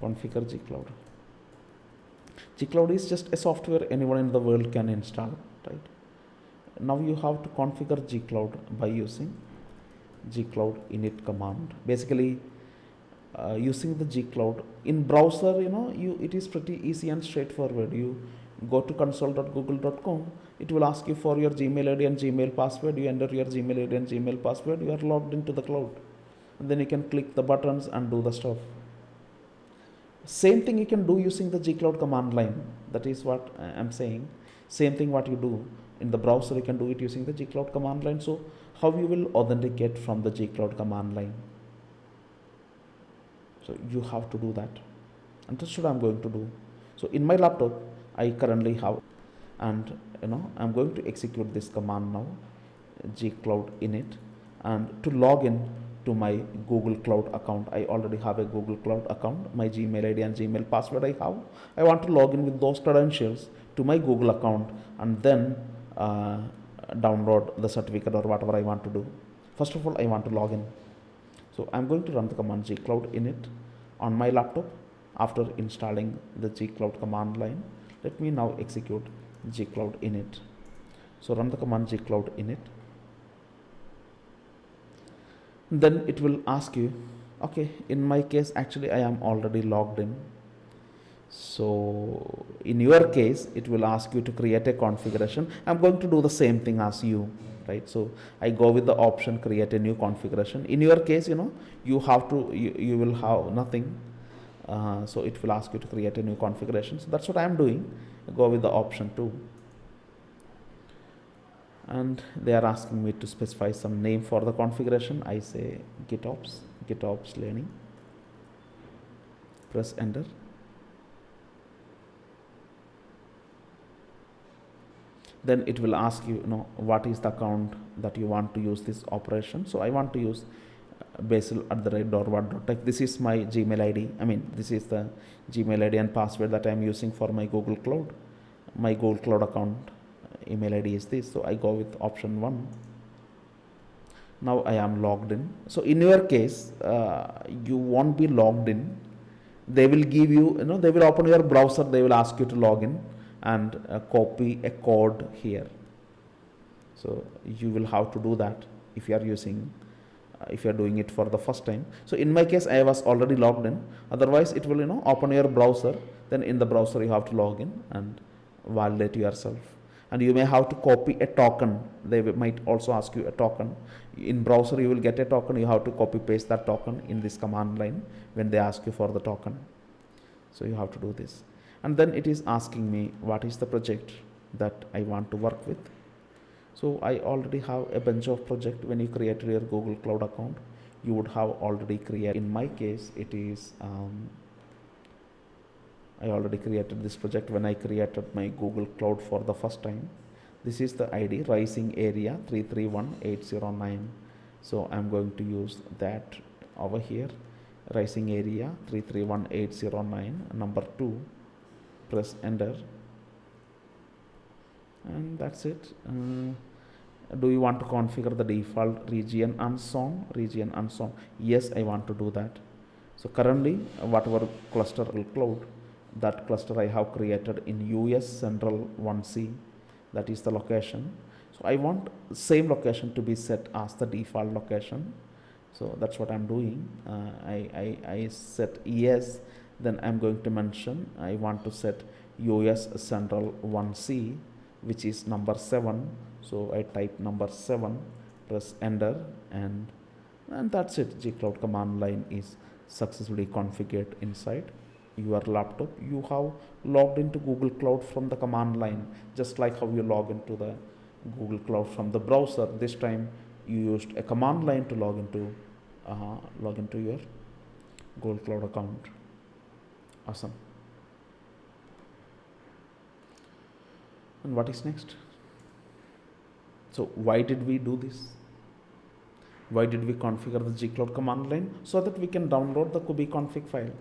configure gcloud. Gcloud is just a software anyone in the world can install, right? Now you have to configure gcloud by using gcloud init command. Basically, using the gcloud in browser, it is pretty easy and straightforward. You go to console.google.com, it will ask you for your Gmail ID and Gmail password. You enter your Gmail ID and Gmail password, you are logged into the cloud, and then you can click the buttons and do the stuff. Same thing you can do using the gcloud command line. That is what I'm saying. Same thing what you do in the browser, you can do it using the gcloud command line. So how you will authenticate from the gcloud command line? So you have to do that, and that's what I'm going to do. So in my laptop I currently have, and I'm going to execute this command now, gcloud init, and to log in to my Google Cloud account. I already have a Google Cloud account, my Gmail ID and Gmail password I have. I want to log in with those credentials to my Google account, and then download the certificate or whatever I want to do. First of all, I want to log in. So I'm going to run the command gcloud init on my laptop after installing the gcloud command line. Let me now execute gcloud init. So run the command gcloud init. Then it will ask you, okay, in my case actually I am already logged in. So in your case it will ask you to create a configuration. I'm going to do the same thing as you, right? So I go with the option create a new configuration. In your case, you have to, you will have nothing. So it will ask you to create a new configuration. So that's what I am doing. I go with the option 2. And they are asking me to specify some name for the configuration. I say GitOps learning. Press enter. Then it will ask you, what is the account that you want to use this operation. So I want to use basil@dorvat.tech. This is my Gmail ID. This is the Gmail ID and password that I am using for my Google Cloud. My Google Cloud account email ID is this. So I go with option 1. Now I am logged in. So in your case, you won't be logged in. They will give you, they will open your browser. They will ask you to log in and copy a code here. So you will have to do that if you are using, if you are doing it for the first time. So in my case, I was already logged in. Otherwise, it will, open your browser. Then in the browser, you have to log in and validate yourself. And you may have to copy a token. They might also ask you a token. In browser, you will get a token. You have to copy paste that token in this command line when they ask you for the token. So you have to do this. And then it is asking me what is the project that I want to work with. So I already have a bunch of projects. When you created your Google Cloud account, you would have already created. In my case, it is I already created this project when I created my Google Cloud for the first time. This is the ID, Rising Area 331809. So I'm going to use that over here, Rising Area 331809, number 2. Press enter, and that's it. Do you want to configure the default region and zone? Yes, I want to do that. So currently, whatever cluster cloud, that cluster I have created in US Central 1C, that is the location. So I want same location to be set as the default location. So that's what I'm doing. I set yes. Then I'm going to mention I want to set US Central 1C, which is number 7. So I type number 7, press enter, and that's it. gcloud command line is successfully configured inside your laptop. You have logged into Google Cloud from the command line, just like how you log into the Google Cloud from the browser. This time you used a command line to log into your Google Cloud account. Awesome. And what is next? So why did we do this? Why did we configure the gcloud command line? So that we can download the kubeconfig file.